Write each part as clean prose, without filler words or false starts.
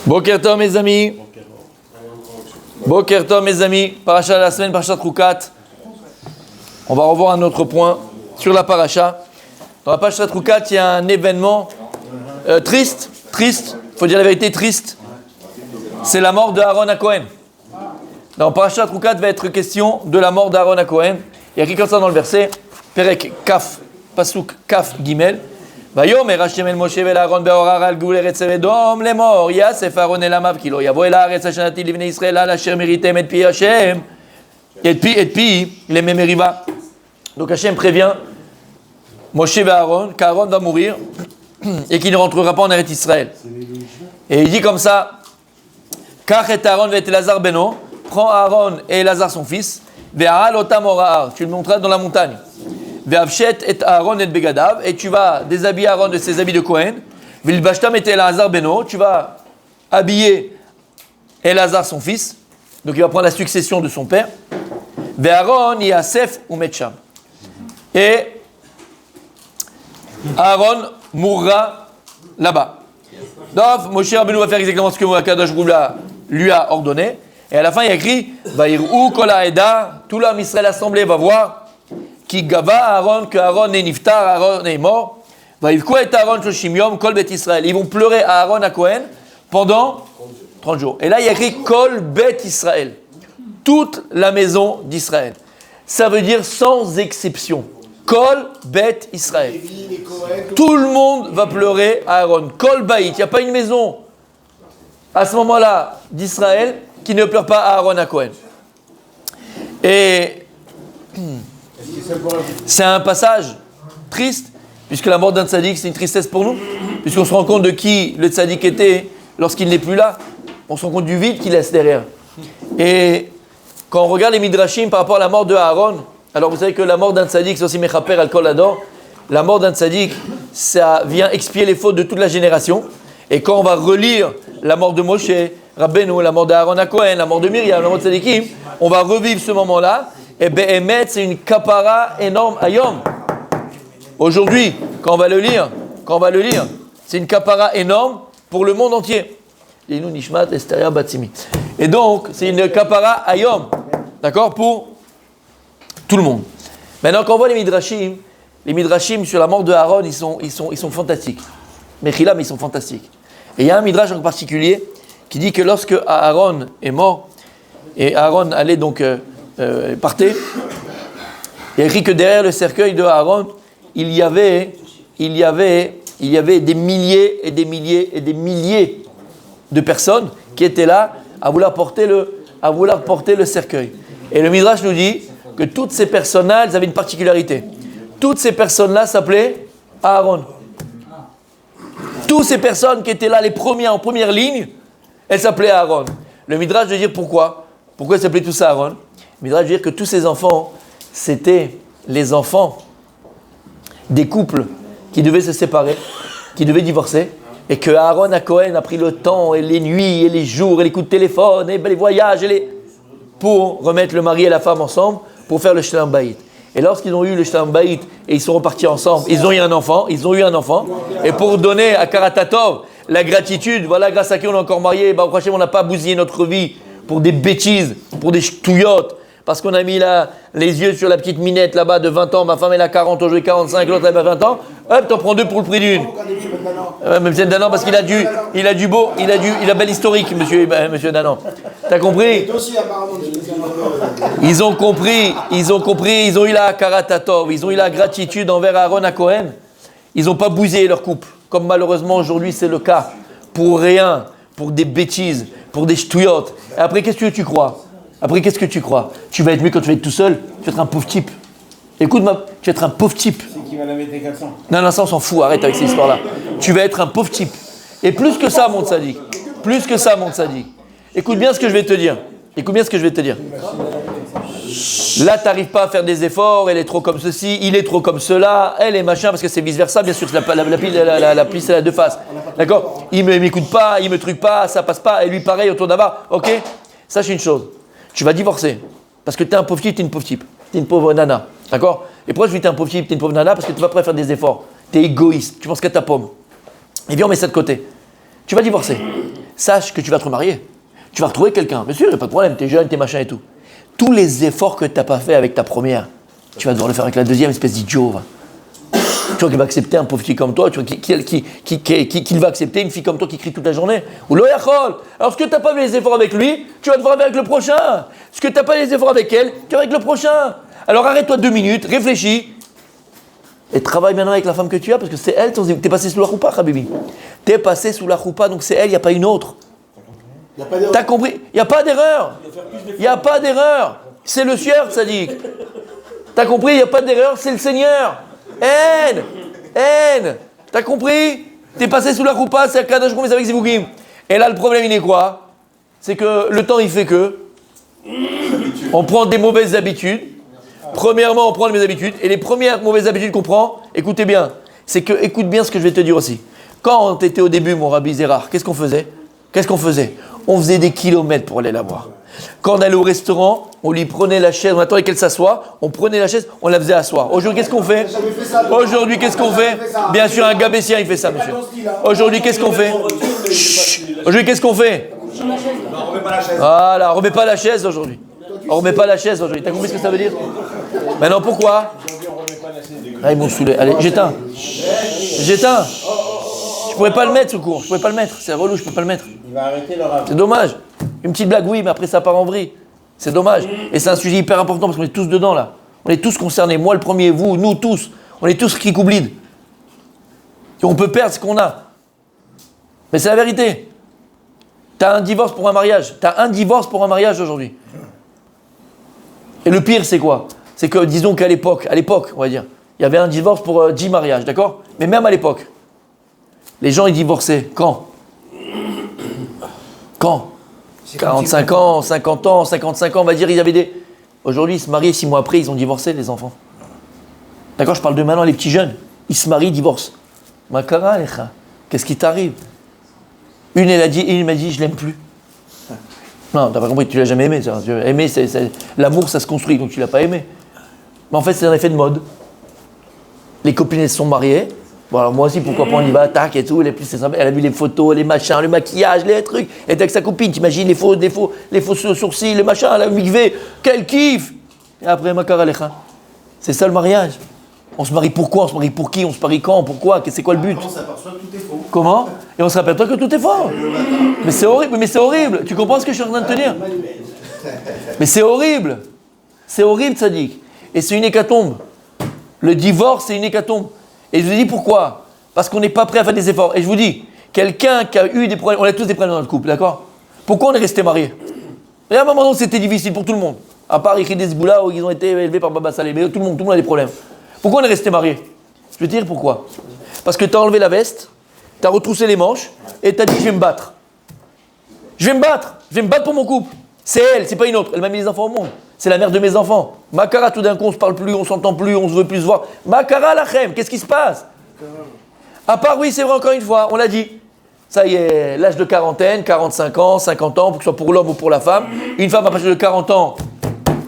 Boker Tov mes amis. Boker Tov mes amis. Paracha de la semaine, Paracha Troukat. On va revoir un autre point sur la paracha. Dans la Paracha Troukat, il y a un événement triste. Il faut dire la vérité, triste. C'est la mort de Aaron HaKohen. Dans Paracha Troukat va être question de la mort d'Aaron HaKohen. Il y a écrit comme ça dans le verset, Perek Kaf, Pasuk Kaf Gimel. ויאמר השם אל משה ואל אהרון בהורר על גבול ארץ אדום לאמור יאסף אהרון אל עמיו כי לא יבוא אל הארץ אשר נתתי לבני ישראל על אשר מריתם את פי השם את פי למי מריבה. Donc Hachem prévient Moshe et Aaron qu'Aaron va mourir et qu'il ne rentrera pas en Eretz Israël. Et il dit comme ça, Kach et Aaron et Elazar beno, prends Aaron et Elazar son fils, ve'aral otam ora'ar, tu le montreras dans la montagne. Ve'avshet et Aaron et begadav, et tu vas déshabiller Aaron de ses habits de Kohen. Ve'ilbashtam et Elazar beno, tu vas habiller Elazar son fils, donc il va prendre la succession de son père. Ve'Aaron yasef umetcham. Et Aaron mourra là-bas. Donc Moshe Rabbeinu va faire exactement ce que Akadosh Baruch Hu lui a ordonné. Et à la fin il y a écrit Vaïrou kol ha'eda, tout l'homme Israël assemblé va voir qui gava Aaron, que Aaron est niftar, Aaron est mort. Vaïvkou et Aaron shoshim yom kol bet Israël. Ils vont pleurer à Aaron à Kohen pendant 30 jours. Et là il y a écrit kol bet Israël, toute la maison d'Israël. Ça veut dire sans exception. Kol bet Israël. Tout le monde va pleurer à Aaron. Kol baït. Il n'y a pas une maison à ce moment-là d'Israël qui ne pleure pas à Aaron à Kohen. Et c'est un passage triste, puisque la mort d'un tzaddik, c'est une tristesse pour nous, puisqu'on se rend compte de qui le tzaddik était lorsqu'il n'est plus là. On se rend compte du vide qu'il laisse derrière. Et quand on regarde les midrashim par rapport à la mort de Aaron, alors vous savez que la mort d'un tzaddik, c'est aussi mechaper al kol ador. La mort d'un tzaddik, ça vient expier les fautes de toute la génération. Et quand on va relire la mort de Moshe Rabbeinu, la mort d'Aaron HaKohen, la mort de Myriam, la mort de tzaddikim, on va revivre ce moment-là. Et Be'emet, c'est une kapara énorme ayom. Aujourd'hui, quand on va le lire, c'est une kapara énorme pour le monde entier. Linu nishmat esteria batsimi. Et donc, c'est une kapara ayom, d'accord, pour tout le monde. Maintenant, quand on voit les midrashim sur la mort de Aaron, ils sont fantastiques. Mechila, mais ils sont fantastiques. Et il y a un midrash en particulier qui dit que lorsque Aaron est mort, et Aaron allait donc partait, il y a écrit que derrière le cercueil de Aaron, il y avait des milliers et des milliers et des milliers de personnes qui étaient là à vouloir porter le cercueil. Et le midrash nous dit que toutes ces personnes-là, elles avaient une particularité. Toutes ces personnes-là s'appelaient Aaron. Toutes ces personnes qui étaient là, les premières en première ligne, elles s'appelaient Aaron. Le midrash veut dire pourquoi elles s'appelaient tous Aaron. Le midrash veut dire que tous ces enfants, c'était les enfants des couples qui devaient se séparer, qui devaient divorcer, et que Aaron HaKohen a pris le temps, et les nuits, et les jours, et les coups de téléphone, et les voyages, pour remettre le mari et la femme ensemble, pour faire le Shalom Bayit. Et lorsqu'ils ont eu le Shalom Bayit, et ils sont repartis ensemble, ils ont eu un enfant, et pour donner à Karatatov la gratitude, voilà, grâce à qui on est encore mariés, bah, au on n'a pas bousillé notre vie pour des bêtises, pour des ch'touillottes, parce qu'on a mis là, les yeux sur la petite minette là-bas de 20 ans, ma femme elle a 40 ans, je 45, l'autre elle a 20 ans, hop, t'en prends deux pour le prix d'une. Monsieur Danan, parce qu'il a bel historique, monsieur Danan. T'as compris? Ils ont compris, ils ont eu la karatatov, ils ont eu la gratitude envers Aaron HaKohen. Ils n'ont pas bousillé leur couple, comme malheureusement aujourd'hui c'est le cas, pour rien, pour des bêtises, pour des ch'touillottes. Et après, qu'est-ce que tu crois? Tu vas être mieux quand tu vas être tout seul? Tu vas être un pauvre type. Écoute-moi, tu vas être un pauvre type. C'est qui va la mettre les 400. Non, ça on s'en fout, arrête avec cette histoire-là. Tu vas être un pauvre type. Et plus que ça, mon tzaddik. Écoute bien ce que je vais te dire. Là, tu n'arrives pas à faire des efforts, elle est trop comme ceci, il est trop comme cela, elle est machin, parce que c'est vice-versa, bien sûr, la pile, c'est la deux faces. D'accord? Il ne m'écoute pas, il ne me truque pas, ça passe pas, et lui pareil, autour d'avant. Ok? Sache une chose, tu vas divorcer, parce que tu es un pauvre type, tu es une pauvre type, tu es une pauvre nana. D'accord? Et pourquoi je dis que tu es un pauvre type, tu es une pauvre nana? Parce que tu vas pas faire des efforts, tu es égoïste, tu penses qu'à ta pomme. Et viens, on met ça de côté. Tu vas divorcer. sache que tu vas te remarier. Tu vas retrouver quelqu'un. Bien sûr, il n'y a pas de problème, t'es jeune, t'es machin et tout. Tous les efforts que tu n'as pas fait avec ta première, tu vas devoir le faire avec la deuxième, espèce d'idiot. Va. Tu vois qu'il va accepter un pauvre fille comme toi, tu vois qu'il va accepter une fille comme toi qui crie toute la journée. Ou l'oyachol. Alors ce que tu n'as pas fait les efforts avec lui, tu vas devoir faire avec le prochain. Ce que tu n'as pas les efforts avec elle, tu vas avec le prochain. Alors arrête-toi 2 minutes, réfléchis. Et travaille maintenant avec la femme que tu as, parce que c'est elle, t'es passé sous la choupa, Habibi. T'es passé sous la choupa, donc c'est elle, il n'y a pas une autre. T'as compris? Il n'y a pas d'erreur. Il n'y a pas d'erreur. C'est le sieur, Tzadik. T'as compris? Il n'y a pas d'erreur, c'est le Seigneur. T'as compris? T'es passé sous la choupa, c'est Akadosh Baruch Hu avec Zivugim. Et là, le problème, il est quoi? C'est que le temps, il fait que on prend des mauvaises habitudes. Premièrement, on prend les mauvaises habitudes. Et les premières mauvaises habitudes qu'on prend, écoutez bien, c'est que, écoute bien ce que je vais te dire aussi. Quand on était au début, mon Rabbi Zérach, qu'est-ce qu'on faisait? On faisait des kilomètres pour aller la voir. Quand on allait au restaurant, on lui prenait la chaise, on attendait qu'elle s'assoie, on prenait la chaise, on la faisait asseoir. Aujourd'hui, qu'est-ce qu'on fait? Bien sûr, un gabessien, il fait ça, monsieur. Aujourd'hui, qu'est-ce qu'on fait? Aujourd'hui, qu'est-ce qu'on fait? Voilà, on remet pas la chaise aujourd'hui. On remet pas la chaise aujourd'hui. T'as compris ce que ça veut dire? Maintenant, pourquoi? Ah, ils m'ont saoulé. Allez, j'éteins. Je pourrais pas le mettre, ce cours. Je pourrais pas le mettre. C'est relou, je peux pas le mettre. Il va arrêter le rap. C'est dommage. Une petite blague, oui, mais après ça part en vrille. C'est dommage. Et c'est un sujet hyper important parce qu'on est tous dedans là. On est tous concernés. Moi le premier, vous, nous tous. On est tous kikoublid. Et on peut perdre ce qu'on a. Mais c'est la vérité. T'as un divorce pour un mariage. Aujourd'hui. Et le pire, c'est quoi? C'est que, disons qu'à l'époque, on va dire, il y avait un divorce pour 10 mariages, d'accord? Mais même à l'époque, les gens, ils divorçaient. Quand? 45 ans, 50 ans, 55 ans, on va dire, ils avaient des... Aujourd'hui, ils se mariaient 6 mois après, ils ont divorcé, les enfants. D'accord? Je parle de maintenant, les petits jeunes. Ils se marient, divorcent. Makara, lecha. Qu'est-ce qui t'arrive? Une m'a dit, je l'aime plus. Non, t'as pas compris, tu l'as jamais aimé. Ça. Aimer, l'amour, ça se construit, donc tu l'as pas aimé. Mais en fait, c'est un effet de mode. Les copines, elles se sont mariées. Bon, alors moi aussi, pourquoi pas, on y va, tac et tout. Elle a vu les photos, les machins, le maquillage, les trucs. Elle était avec sa copine, t'imagines, les faux sourcils, les machins, la migvé. Quel kiff! Et après, Makara Lecha. C'est ça le mariage. On se marie pourquoi? On se marie pour qui? On se marie quand? Pourquoi? C'est quoi le but? On s'aperçoit que tout est faux. Comment? Et on s'aperçoit que tout est faux. Mais c'est horrible. Tu comprends ce que je suis en train de te dire? Mais c'est horrible. C'est horrible, Tzadik. Et c'est une hécatombe. Le divorce, c'est une hécatombe. Et je vous dis pourquoi? Parce qu'on n'est pas prêt à faire des efforts. Et je vous dis, quelqu'un qui a eu des problèmes, on a tous des problèmes dans notre couple, d'accord? Pourquoi on est resté mariés? Et à un moment donné, c'était difficile pour tout le monde. À part Ikhid Zboula, où ils ont été élevés par Baba Saleh. Mais tout le monde a des problèmes. Pourquoi on est resté mariés? Je vais te dire pourquoi. Parce que tu as enlevé la veste, tu as retroussé les manches, et tu as dit je vais me battre. Je vais me battre pour mon couple. C'est elle, c'est pas une autre. Elle m'a mis les enfants au monde. C'est la mère de mes enfants. Makara, tout d'un coup, on se parle plus, on s'entend plus, on se veut plus se voir. Makara lachem, qu'est-ce qui se passe? À part, oui, c'est vrai, encore une fois, on l'a dit. Ça y est, l'âge de quarantaine, 45 ans, 50 ans, pour que ce soit pour l'homme ou pour la femme. Une femme à partir de 40 ans,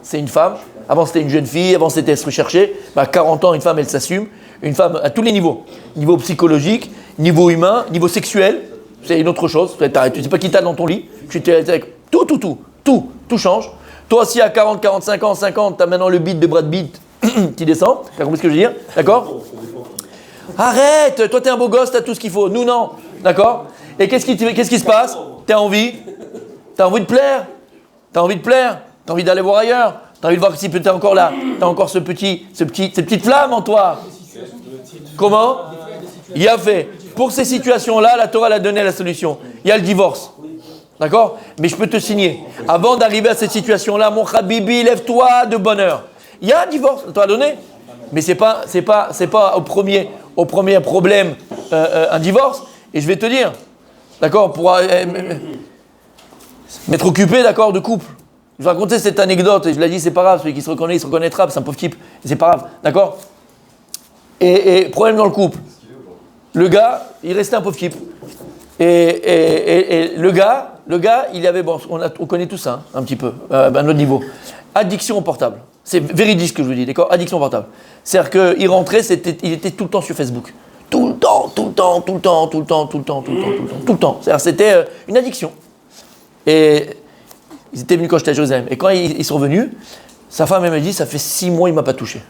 c'est une femme. Avant, c'était une jeune fille, avant, c'était se rechercher. À 40 ans, une femme, elle s'assume. Une femme à tous les niveaux. Niveau psychologique, niveau humain, niveau sexuel. C'est une autre chose. Tu ne sais pas qui t'a dans ton lit. Tout change. Toi aussi, à 40, 45 ans, 50, tu as maintenant le beat de Brad Pitt qui descend. Tu as compris ce que je veux dire? D'accord? Arrête! Toi, tu es un beau gosse, tu as tout ce qu'il faut. Nous, non. D'accord? Et qu'est-ce qui se passe? Tu as envie? Tu as envie de plaire? Tu as envie de plaire? Tu as envie d'aller voir ailleurs? Tu as envie de voir si tu es encore là? Tu as encore cette petite flamme en toi? Comment? Il y a fait. Pour ces situations-là, la Torah l'a donné la solution. Il y a le divorce. D'accord? Mais je peux te signer. Avant d'arriver à cette situation-là, mon Habibi, lève-toi de bonne heure. Il y a un divorce, la Torah l'a donné. Mais c'est pas au premier problème un divorce. Et je vais te dire, d'accord, pour m'être occupé, d'accord, de couple. Je vais raconter cette anecdote, et je l'ai dit, c'est pas grave, celui qui se reconnaît, il se reconnaîtra, c'est un pauvre type, c'est pas grave, d'accord? Et problème dans le couple. Le gars, il restait un pauvre type. Et le gars, il avait, bon, on connaît tout ça, un petit peu, à notre niveau. Addiction au portable. C'est véridique ce que je vous dis, d'accord? Addiction au portable. C'est-à-dire qu'il rentrait, il était tout le temps sur Facebook. Tout le temps. C'est-à-dire, c'était une addiction. Et ils étaient venus quand j'étais à Jérusalem. Et quand ils sont venus, sa femme, elle me dit, ça fait 6 mois, il ne m'a pas touché.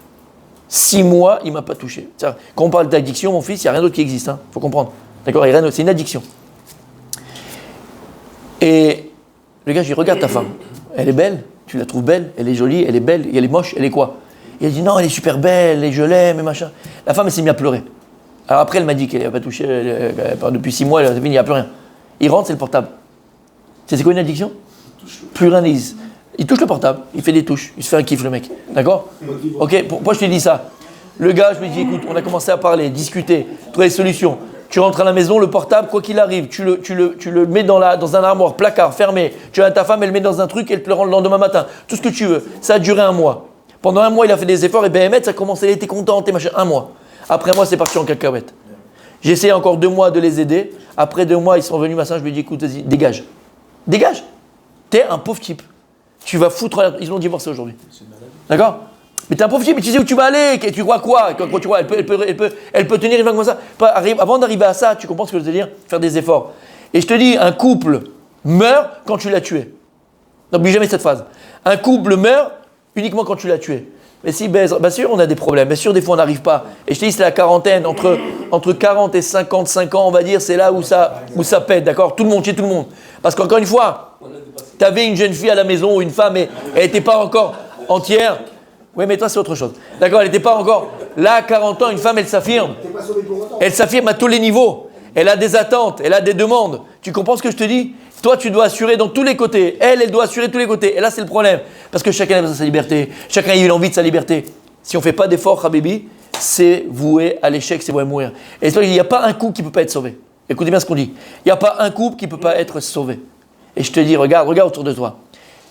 6 mois, il ne m'a pas touché. C'est-à-dire, quand on parle d'addiction, mon fils, il n'y a rien d'autre qui existe. Il faut comprendre. D'accord, c'est une addiction. Et le gars, je lui dis, regarde ta femme. Elle est belle, tu la trouves belle, elle est jolie, elle est belle, et elle est moche, elle est quoi? Et elle dit, non, elle est super belle, et je l'aime, et machin. La femme, elle s'est mise à pleurer. Alors après, elle m'a dit qu'elle n'a pas touché, depuis 6 mois, il n'y a plus rien. Il rentre, c'est le portable. C'est quoi une addiction? Plus rien n'existe. Il touche le portable, il fait des touches, il se fait un kiff le mec. D'accord? Ok, pourquoi je te dis ça? Le gars, je me dis, écoute, on a commencé à parler, discuter, trouver des solutions. Tu rentres à la maison, le portable, quoi qu'il arrive, tu le mets dans un armoire, placard, fermé. Tu as ta femme, elle le met dans un truc, elle te le rend le lendemain matin. Tout ce que tu veux. Ça a duré 1 mois. Pendant 1 mois, il a fait des efforts et BMF, ça a commencé, elle était contente et machin. 1 mois. Après moi, c'est parti en cacahuète. J'ai essayé encore 2 mois de les aider. Après 2 mois, ils sont venus, machin, je lui ai dit, écoute, vas-y, dégage. Dégage. T'es un pauvre type. Tu vas foutre. Ils l'ont divorcé aujourd'hui. D'accord? Mais t'es un pauvre type, mais tu sais où tu vas aller? Tu crois quoi? Quand tu crois, elle peut tenir une vague comme ça. Avant d'arriver à ça, tu comprends ce que je veux dire? Faire des efforts. Et je te dis, un couple meurt quand tu l'as tué. N'oublie jamais cette phrase. Un couple meurt uniquement quand tu l'as tué. Mais si, bien sûr, on a des problèmes. Bien sûr, des fois, on n'arrive pas. Et je te dis, c'est la quarantaine. Entre 40 et 55 ans, on va dire, c'est là où ça pète, d'accord? Tout le monde, chez tout le monde. Parce qu'encore une fois, tu avais une jeune fille à la maison ou une femme et elle n'était pas encore entière. Oui, mais toi, c'est autre chose. D'accord, elle n'était pas encore. Là, à 40 ans, une femme, elle s'affirme. Elle s'affirme à tous les niveaux. Elle a des attentes, elle a des demandes. Tu comprends ce que je te dis? Toi, tu dois assurer dans tous les côtés. Elle doit assurer tous les côtés. Et là, c'est le problème. Parce que chacun a besoin de sa liberté. Chacun a eu l'envie de sa liberté. Si on ne fait pas d'efforts, Habibi, c'est voué à l'échec, c'est voué à mourir. Et c'est pour ça qu'il n'y a pas un couple qui ne peut pas être sauvé. Écoutez bien ce qu'on dit. Il n'y a pas un couple qui ne peut pas être sauvé. Et je te dis, regarde autour de toi.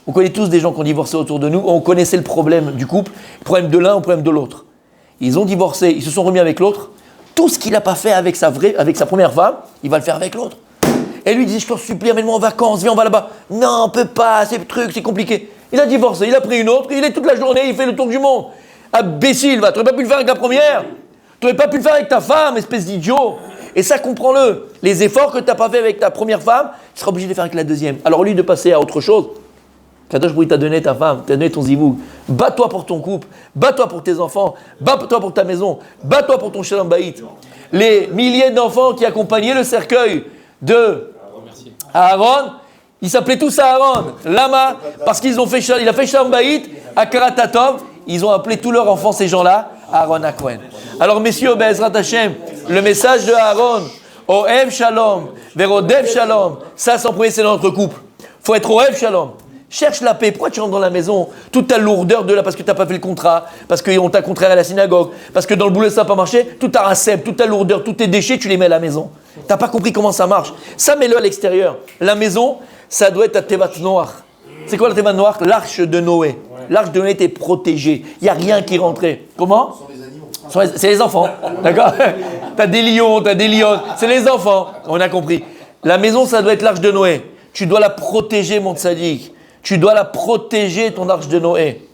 On connaît tous des gens qui ont divorcé autour de nous. On connaissait le problème du couple, le problème de l'un ou le problème de l'autre. Ils ont divorcé, ils se sont remis avec l'autre. Tout ce qu'il n'a pas fait avec sa première femme, il va le faire avec l'autre. Et lui dit, je t'en supplie, amène-moi en vacances, viens, on va là-bas. Non, on peut pas, c'est truc, c'est compliqué. Il a divorcé, il a pris une autre, il est toute la journée, il fait le tour du monde. Imbécile, va, tu n'aurais pas pu le faire avec la première. Tu n'aurais pas pu le faire avec ta femme, espèce d'idiot. Et ça, comprends-le. Les efforts que tu n'as pas fait avec ta première femme, tu seras obligé de les faire avec la deuxième. Alors, au lieu de passer à autre chose, Kadosh Baruch Hu t'a donné ta femme, t'a donné ton zivoug. Bats-toi pour ton couple, bats-toi pour tes enfants, bats-toi pour ta maison, bats-toi pour ton shalom bayit. Les milliers d'enfants qui accompagnaient le cercueil de Aaron, ils s'appelaient tous Aaron. Lama, parce qu'il a fait shalom bayit à Karatatov, ils ont appelé tous leurs enfants, ces gens-là, Aaron Akwen. Alors messieurs, Be'ezrat Hashem, le message de Aaron, Ohev Shalom, Verodev Shalom, ça sans premier c'est dans notre couple. Il faut être Ohev Shalom. Cherche la paix. Pourquoi tu rentres dans la maison? Toute ta lourdeur parce que tu n'as pas fait le contrat, parce qu'on t'a contraire à la synagogue, parce que dans le boulot ça n'a pas marché, tout ta racème, toute ta lourdeur, tous tes déchets, tu les mets à la maison. Tu n'as pas compris comment ça marche. Ça, mets-le à l'extérieur. La maison, ça doit être ta Tevat Noir. C'est quoi la Tevat Noir? L'arche de Noé. L'arche de Noé était protégée. Il n'y a rien qui rentrait. Comment? C'est les enfants. D'accord? Tu as des lions, tu as des lions. C'est les enfants. On a compris. La maison, ça doit être l'arche de Noé. Tu dois la protéger, mon tzaddik. Tu dois la protéger, ton arche de Noé.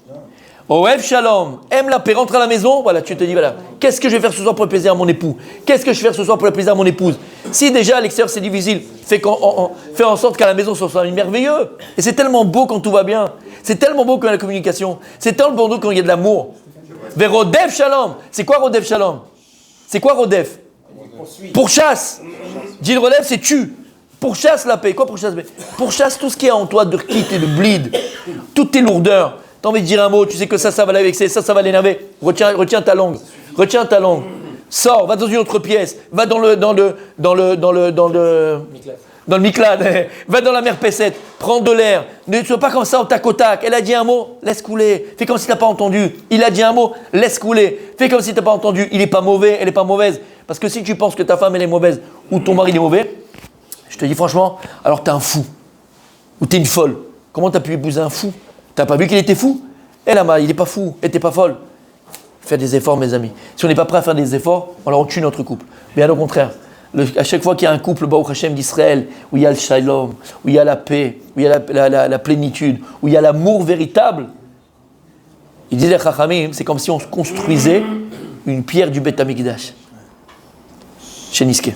Ohev Shalom, aime la paix, rentre à la maison, voilà, tu te dis, voilà, qu'est-ce que je vais faire ce soir pour le plaisir à mon époux? Qu'est-ce que je vais faire ce soir pour le plaisir à mon épouse? Si déjà à l'extérieur c'est difficile, fais en sorte qu'à la maison ce soit merveilleux. Et c'est tellement beau quand tout va bien. C'est tellement beau quand il y a la communication. C'est tellement beau quand il y a de l'amour. Vers Rodev Shalom. C'est quoi Rodev Shalom? C'est quoi Rodev? Pourchasse. Dis le Rodev, c'est tu. Pourchasse la paix. Quoi pourchasse la paix? Pourchasse tout ce qui est en toi de quitte et de bleed. Toutes tes lourdeurs. T'as envie de dire un mot, tu sais que ça va l'avexer, ça va l'énerver. Retiens ta langue. Retiens ta langue. Sors, va dans une autre pièce. Va dans le Miklad. Va dans la mer Pesset. Prends de l'air. Ne sois pas comme ça au tac au tac. Elle a dit un mot, laisse couler. Fais comme si tu n'as pas entendu. Il a dit un mot, laisse couler. Fais comme si tu n'as pas entendu. Il n'est pas mauvais, elle n'est pas mauvaise. Parce que si tu penses que ta femme elle est mauvaise ou ton mari il est mauvais, je te dis franchement, alors tu es un fou. Ou tu es une folle. Comment tu as pu épouser un fou? Tu n'as pas vu qu'il était fou? Elle, il n'est pas fou. Elle n'était pas folle. Faites des efforts, mes amis. Si on n'est pas prêt à faire des efforts, alors on tue notre couple. Bien au contraire. À chaque fois qu'il y a un couple, Baruch Hashem d'Israël, où il y a le shalom, où il y a la paix, où il y a la plénitude, où il y a l'amour véritable, il dit les Chachamim, c'est comme si on construisait une pierre du Beth Amikdash. chez Niske.